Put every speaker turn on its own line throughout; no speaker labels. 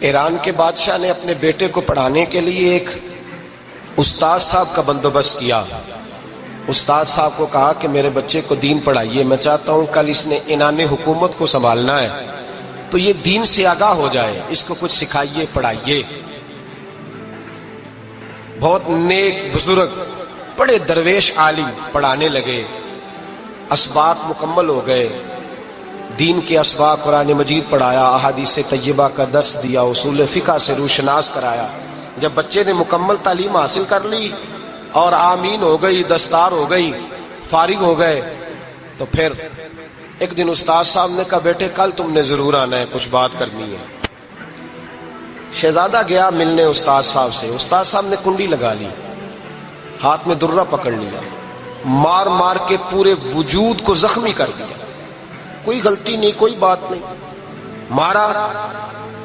ایران کے بادشاہ نے اپنے بیٹے کو پڑھانے کے لیے ایک استاد صاحب کا بندوبست کیا. استاد صاحب کو کہا کہ میرے بچے کو دین پڑھائیے، میں چاہتا ہوں کل اس نے عنان حکومت کو سنبھالنا ہے تو یہ دین سے آگاہ ہو جائے، اس کو کچھ سکھائیے، پڑھائیے. بہت نیک بزرگ بڑے درویش عالم پڑھانے لگے، اسباق مکمل ہو گئے، دین کے اسباق قرآن مجید پڑھایا، احادیث طیبہ کا درس دیا، اصول فقہ سے روشناس کرایا. جب بچے نے مکمل تعلیم حاصل کر لی اور آمین ہو گئی، دستار ہو گئی، فارغ ہو گئے، تو پھر ایک دن استاد صاحب نے کہا بیٹے کل تم نے ضرور آنا ہے، کچھ بات کرنی ہے. شہزادہ گیا ملنے استاد صاحب سے. استاد صاحب نے کنڈی لگا لی، ہاتھ میں درہ پکڑ لیا، مار مار کے پورے وجود کو زخمی کر دیا. کوئی غلطی نہیں، کوئی بات نہیں، مارا.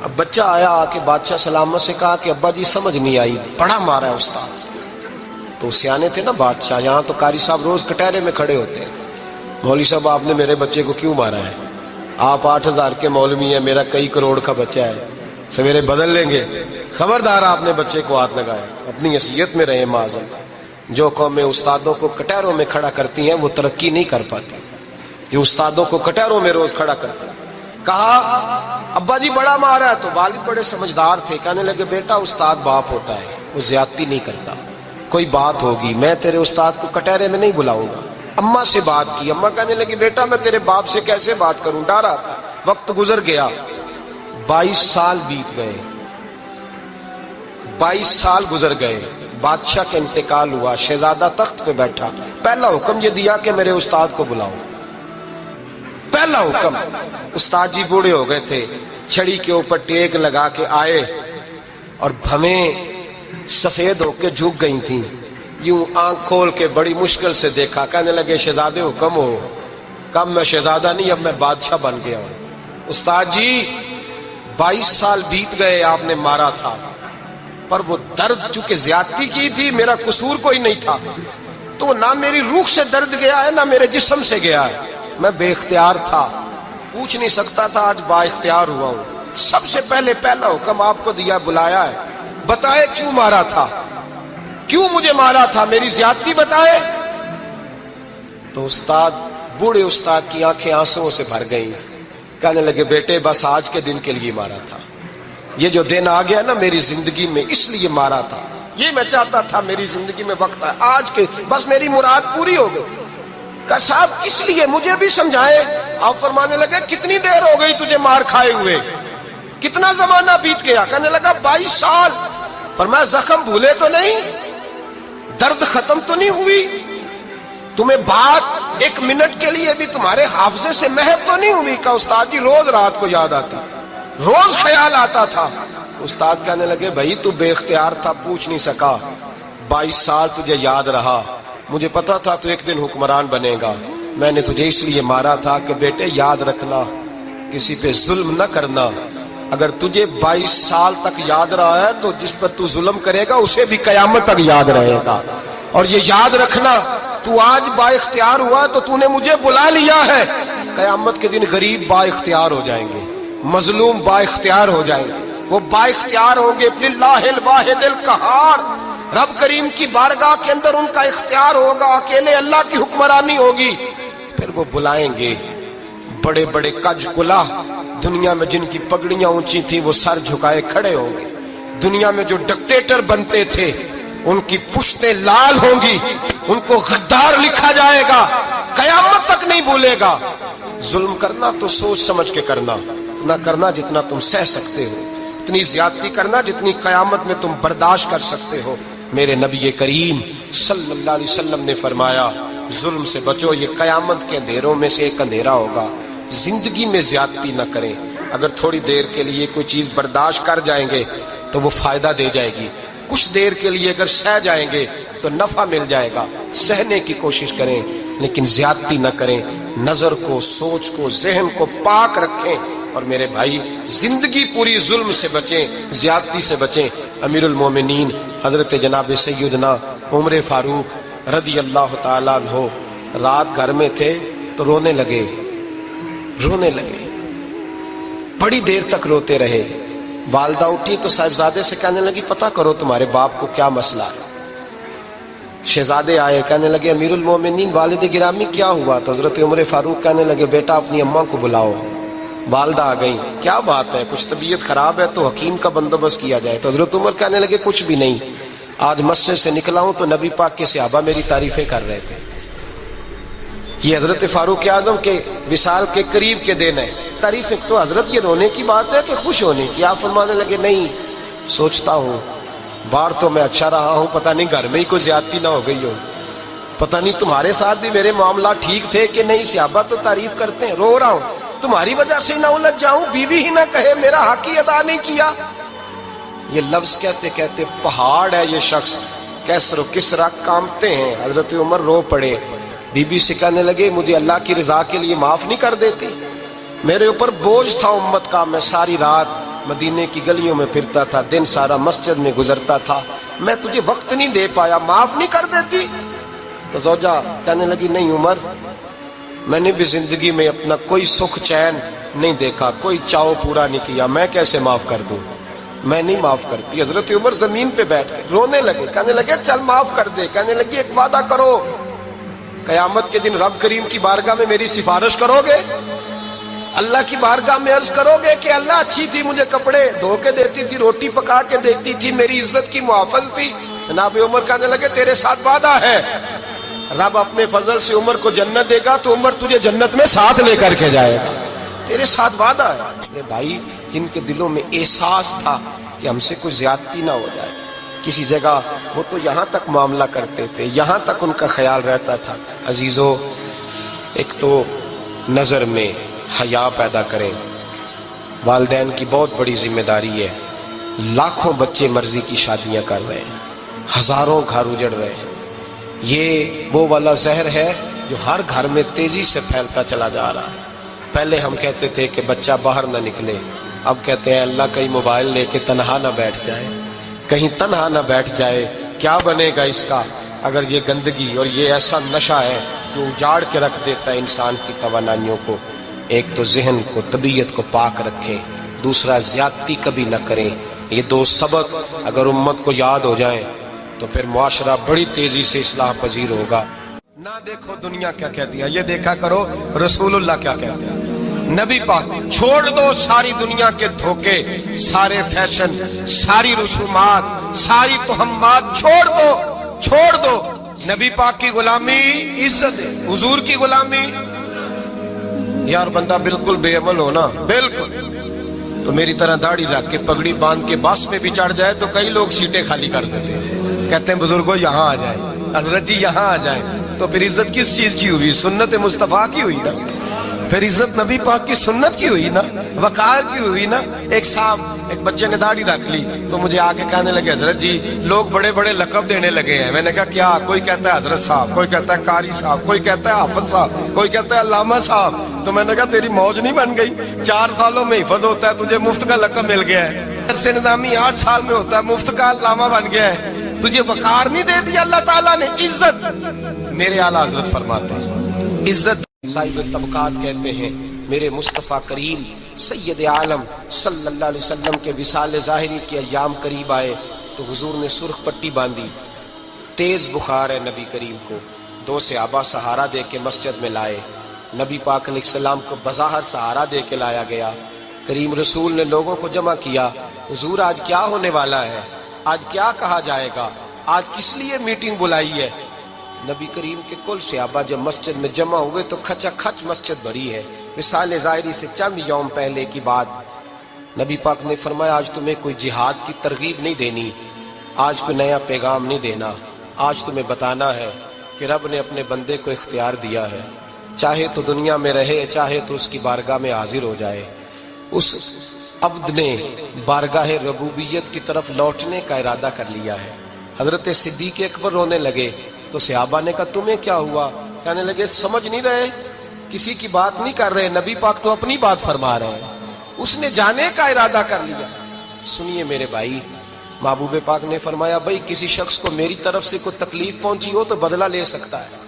اب بچہ آیا آ کے بادشاہ سلامت سے کہا کہ ابا جی سمجھ نہیں آئی، بڑا مارا ہے استاد. تو سیانے تھے نا بادشاہ، یہاں تو قاری صاحب روز کٹہرے میں کھڑے ہوتے ہیں، مولوی صاحب آپ نے میرے بچے کو کیوں مارا ہے؟ آپ 8,000 کے مولوی ہیں، میرا کئی کروڑ کا بچہ ہے، سویرے بدل لیں گے. خبردار آپ نے بچے کو ہاتھ لگایا، اپنی حیثیت میں رہے معاذ. جو قومیں استادوں کو کٹہروں میں کھڑا کرتی ہیں وہ ترقی نہیں کر پاتی. جو استادوں کو کٹہروں میں روز کھڑا کرتے ہیں. کہا ابا جی بڑا مارا ہے، تو والد بڑے سمجھدار تھے، کہنے لگے بیٹا استاد باپ ہوتا ہے، وہ زیادتی نہیں کرتا، کوئی بات ہوگی میں تیرے استاد کو کٹہرے میں نہیں بلاؤں گا. اماں سے بات کی، اماں کہنے لگی بیٹا میں تیرے باپ سے کیسے بات کروں، ڈر آتا. وقت گزر گیا، 22 سال بیت گئے، 22 سال گزر گئے. بادشاہ کا انتقال ہوا، شہزادہ تخت پہ بیٹھا. پہلا حکم یہ دیا کہ میرے استاد کو بلاؤ. پہلا حکم. استاد جی بوڑھے ہو گئے تھے، چھڑی کے اوپر ٹیک لگا کے آئے اور بھویں سفید ہو کے جھک گئی تھیں. یوں آنکھ کھول کے بڑی مشکل سے دیکھا، کہنے لگے شہزادے حکم ہو. کم میں شہزادہ نہیں، اب میں بادشاہ بن گیا ہوں. استاد جی 22 سال بیت گئے، آپ نے مارا تھا، پر وہ درد چونکہ زیادتی کی تھی، میرا قصور کوئی نہیں تھا، تو نہ میری روح سے درد گیا ہے نہ میرے جسم سے گیا ہے. میں بے اختیار تھا، پوچھ نہیں سکتا تھا، آج با اختیار ہوا ہوں. سب سے پہلے پہلا حکم آپ کو دیا، بلایا ہے، بتائے کیوں مارا تھا، کیوں مجھے مارا تھا، میری زیادتی بتائے. تو استاد بوڑھے استاد کی آنکھیں آنسوؤں سے بھر گئیں. کہنے لگے بیٹے بس آج کے دن کے لیے مارا تھا، یہ جو دن آ گیا نا میری زندگی میں اس لیے مارا تھا، یہ میں چاہتا تھا میری زندگی میں وقت ہے، آج کے بس میری مراد پوری ہو گئی. کہ صاحب کس لیے، مجھے بھی سمجھائے. آپ فرمانے لگے کتنی دیر ہو گئی تجھے مار کھائے ہوئے، کتنا زمانہ بیت گیا. کہنے لگا 22 سال. فرمایا زخم بھولے تو نہیں، درد ختم تو نہیں ہوئی، تمہیں بات 1 منٹ کے لیے بھی تمہارے حافظے سے محو تو نہیں ہوئی. کہ استاد جی روز رات کو یاد آتی، روز خیال آتا تھا. استاد کہنے لگے بھائی تو بے اختیار تھا، پوچھ نہیں سکا، 22 سال تجھے یاد رہا، مجھے پتا تھا تو ایک دن حکمران بنے گا. میں نے تجھے اس لیے مارا تھا کہ بیٹے یاد رکھنا، کسی پہ ظلم نہ کرنا. اگر تجھے 22 سال تک یاد رہا ہے تو جس پر تو ظلم کرے گا اسے بھی قیامت تک یاد رہے گا. اور یہ یاد رکھنا تو آج با اختیار ہوا تو تو نے مجھے بلا لیا ہے، قیامت کے دن غریب با اختیار ہو جائیں گے، مظلوم با اختیار ہو جائیں گے. وہ با اختیار ہوں گے للہ الواحد القہار، رب کریم کی بارگاہ کے اندر ان کا اختیار ہوگا، اکیلے اللہ کی حکمرانی ہوگی. پھر وہ بلائیں گے بڑے بڑے کج کلا، دنیا میں جن کی پگڑیاں اونچی تھیں وہ سر جھکائے کھڑے ہوں گے. دنیا میں جو ڈکٹیٹر بنتے تھے ان کی پشتیں لال ہوں گی، ان کو غدار لکھا جائے گا، قیامت تک نہیں بھولے گا. ظلم کرنا تو سوچ سمجھ کے کرنا، اتنا کرنا جتنا تم سہ سکتے ہو، اتنی زیادتی کرنا جتنی قیامت میں تم برداشت کر سکتے ہو. میرے نبی کریم صلی اللہ علیہ وسلم نے فرمایا ظلم سے بچو، یہ قیامت کے اندھیروں میں سے ایک اندھیرا ہوگا. زندگی میں زیادتی نہ کریں. اگر تھوڑی دیر کے لیے کوئی چیز برداشت کر جائیں گے تو وہ فائدہ دے جائے گی، کچھ دیر کے لیے اگر سہ جائیں گے تو نفع مل جائے گا. سہنے کی کوشش کریں لیکن زیادتی نہ کریں. نظر کو، سوچ کو، ذہن کو پاک رکھیں. اور میرے بھائی زندگی پوری ظلم سے بچیں، زیادتی سے بچیں. امیر المومنین حضرت جناب سیدنا عمر فاروق رضی اللہ تعالیٰ عنہ رات گھر میں تھے تو رونے لگے، بڑی دیر تک روتے رہے. والدہ اٹھی تو صاحبزادے سے کہنے لگی پتہ کرو تمہارے باپ کو کیا مسئلہ ہے۔ شہزادے آئے، کہنے لگے امیر المومنین والد گرامی کیا ہوا؟ تو حضرت عمر فاروق کہنے لگے بیٹا اپنی اماں کو بلاؤ۔ والدہ آ گئی، کیا بات ہے؟ کچھ طبیعت خراب ہے تو حکیم کا بندوبست کیا جائے۔ تو حضرت عمر کہنے لگے کچھ بھی نہیں، آج مسجد سے نکلا ہوں تو نبی پاک کے صحابہ میری تعریفیں کر رہے تھے۔ یہ حضرت فاروق اعظم کے وصال کے قریب کے دن ہے۔ تعریفیں تو حضرت یہ رونے کی بات ہے کہ خوش ہونے کی؟ آپ فرمانے لگے نہیں، سوچتا ہوں باہر تو میں اچھا رہا ہوں، پتہ نہیں گھر میں ہی کوئی زیادتی نہ ہو گئی ہو، پتہ نہیں تمہارے ساتھ بھی میرے معاملات ٹھیک تھے کہ نہیں، صحابہ تو تعریف کرتے ہیں، رو رہا ہوں تمہاری وجہ سے نہ الجھ جاؤں، بیوی ہی نہ کہے میرا حق ہی ادا نہیں کیا۔ یہ لفظ کہتے کہتے پہاڑ ہے یہ شخص، کیسر و کسرا کانپتے ہیں۔ حضرت عمر رو پڑے، بی بی سے کہنے لگے مجھے اللہ کی رضا کے لیے معاف نہیں کر دیتی؟ میرے اوپر بوجھ تھا امت کا، میں ساری رات مدینے کی گلیوں میں پھرتا تھا، دن سارا مسجد میں گزرتا تھا، میں تجھے وقت نہیں دے پایا، معاف نہیں کر دیتی؟ تو زوجہ کہنے لگی نہیں عمر، میں نے بھی زندگی میں اپنا کوئی سکھ چین نہیں دیکھا، کوئی چاؤ پورا نہیں کیا، میں کیسے معاف کر دوں؟ میں نہیں معاف کرتی۔ حضرت عمر زمین پہ بیٹھ گئے، رونے لگے، کہنے لگے چل معاف کر دے۔ کہنے لگی ایک وعدہ کرو، قیامت کے دن رب کریم کی بارگاہ میں میری سفارش کرو گے؟ اللہ کی بارگاہ میں عرض کرو گے کہ اللہ اچھی تھی، مجھے کپڑے دھو کے دیتی تھی، روٹی پکا کے دیتی تھی، میری عزت کی محافظ تھی؟ جناب عمر کہنے لگے تیرے ساتھ وعدہ ہے، رب اپنے فضل سے عمر کو جنت دے گا تو عمر تجھے جنت میں ساتھ لے کر کے جائے گا، تیرے ساتھ وعدہ ہے۔ میرے بھائی جن کے دلوں میں احساس تھا کہ ہم سے کوئی زیادتی نہ ہو جائے کسی جگہ، وہ تو یہاں تک معاملہ کرتے تھے، یہاں تک ان کا خیال رہتا تھا۔ عزیزو، ایک تو نظر میں حیا پیدا کریں، والدین کی بہت بڑی ذمہ داری ہے۔ لاکھوں بچے مرضی کی شادیاں کر رہے ہیں، ہزاروں گھر اجڑ رہے ہیں، یہ وہ والا زہر ہے جو ہر گھر میں تیزی سے پھیلتا چلا جا رہا ہے۔ پہلے ہم کہتے تھے کہ بچہ باہر نہ نکلے، اب کہتے ہیں اللہ کہیں موبائل لے کے تنہا نہ بیٹھ جائے، کہیں تنہا نہ بیٹھ جائے، کیا بنے گا اس کا اگر یہ گندگی اور یہ ایسا نشہ ہے جو اجاڑ کے رکھ دیتا ہے انسان کی توانائیوں کو۔ ایک تو ذہن کو، طبیعت کو پاک رکھیں، دوسرا زیادتی کبھی نہ کریں۔ یہ دو سبق اگر امت کو یاد ہو جائیں تو پھر معاشرہ بڑی تیزی سے اصلاح پذیر ہوگا۔ نہ دیکھو دنیا کیا کہتی ہے، یہ دیکھا کرو رسول اللہ کیا کہتے ہیں۔ نبی پاک چھوڑ دو ساری دنیا کے دھوکے، سارے فیشن، ساری رسومات، ساری تہمات چھوڑ دو۔ نبی پاک کی غلامی عزت ہے، حضور کی غلامی۔ یار بندہ بالکل بے عمل ہونا، بالکل تو میری طرح داڑھی رکھ کے پگڑی باندھ کے بس میں بھی چڑھ جائے تو کئی لوگ سیٹیں خالی کر دیتے ہیں، کہتے ہیں بزرگوں یہاں آ جائیں، حضرت جی یہاں آ جائیں۔ تو پھر عزت کس چیز کی ہوئی؟ سنت مصطفیٰ کی ہوئی نا، پھر عزت نبی پاک کی سنت کی ہوئی نا، وقار کی ہوئی نا۔ ایک صاحب، ایک بچے نے داڑھی رکھ لی تو مجھے آ کے کہنے لگے حضرت جی لوگ بڑے بڑے لقب دینے لگے ہیں۔ میں نے کہا کیا؟ کوئی کہتا ہے حضرت صاحب، کوئی کہتا ہے قاری صاحب، کوئی کہتا ہے حافظ صاحب، کوئی کہتا ہے علامہ صاحب۔ تو میں نے کہا تیری موج نہیں بن گئی؟ 4 سالوں میں حفظ ہوتا ہے، تجھے مفت کا لقب مل گیا ہے۔ سے نظامی 8 سال میں ہوتا ہے، مفت کا علامہ بن گیا ہے، تجھے وقار نہیں دے دیا اللہ تعالیٰ نے؟ عزت، میرے اعلیٰ حضرت فرماتے ہیں عزت صاحب طبقات کہتے ہیں میرے مصطفیٰ کریم سید عالم صلی اللہ علیہ وسلم کے وصال ظاہری کے ایام قریب آئے تو حضور نے سرخ پٹی باندھی، تیز بخار ہے نبی کریم کو، 2 صحابہ سہارا دے کے مسجد میں لائے، نبی پاک علیہ السلام کو بظاہر سہارا دے کے لایا گیا۔ کریم رسول نے لوگوں کو جمع کیا، حضور آج کیا ہونے والا ہے، آج کیا کہا جائے گا، آج کس لیے میٹنگ بلائی ہے؟ نبی کریم کے کل صحابہ جب مسجد میں جمع ہوئے تو کھچا کھچ مسجد بھری ہے۔ وصال ظاہری سے چند یوم پہلے کی بات، نبی پاک نے فرمایا آج تمہیں کوئی جہاد کی ترغیب نہیں دینی، آج کوئی نیا پیغام نہیں دینا، آج تمہیں بتانا ہے کہ رب نے اپنے بندے کو اختیار دیا ہے، چاہے تو دنیا میں رہے، چاہے تو اس کی بارگاہ میں حاضر ہو جائے۔ اس عبد نے بارگاہ ربوبیت کی طرف لوٹنے کا ارادہ کر لیا ہے۔ حضرت صدیق اکبر رونے لگے تو صحابہ نے کہا تمہیں کیا ہوا؟ کہنے لگے سمجھ نہیں رہے، کسی کی بات نہیں کر رہے، نبی پاک تو اپنی بات فرما رہے ہیں، اس نے جانے کا ارادہ کر لیا۔ سنیے میرے بھائی، محبوب پاک نے فرمایا بھائی کسی شخص کو میری طرف سے کوئی تکلیف پہنچی ہو تو بدلہ لے سکتا ہے،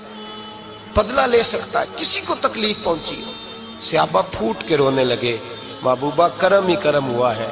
بدلہ لے سکتا ہے، کسی کو تکلیف پہنچی ہو۔ صحابہ پھوٹ کے رونے لگے، محبوبہ کرم ہی کرم ہوا ہے،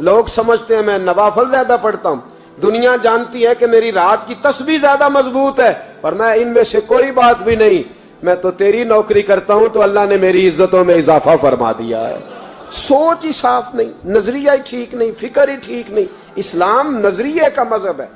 لوگ سمجھتے ہیں میں نوافل زیادہ پڑھتا ہوں، دنیا جانتی ہے کہ میری رات کی تسبیح زیادہ مضبوط ہے، اور میں ان میں سے کوئی بات بھی نہیں، میں تو تیری نوکری کرتا ہوں تو اللہ نے میری عزتوں میں اضافہ فرما دیا ہے۔ سوچ ہی صاف نہیں، نظریہ ہی ٹھیک نہیں، فکر ہی ٹھیک نہیں۔ اسلام نظریے کا مذہب ہے۔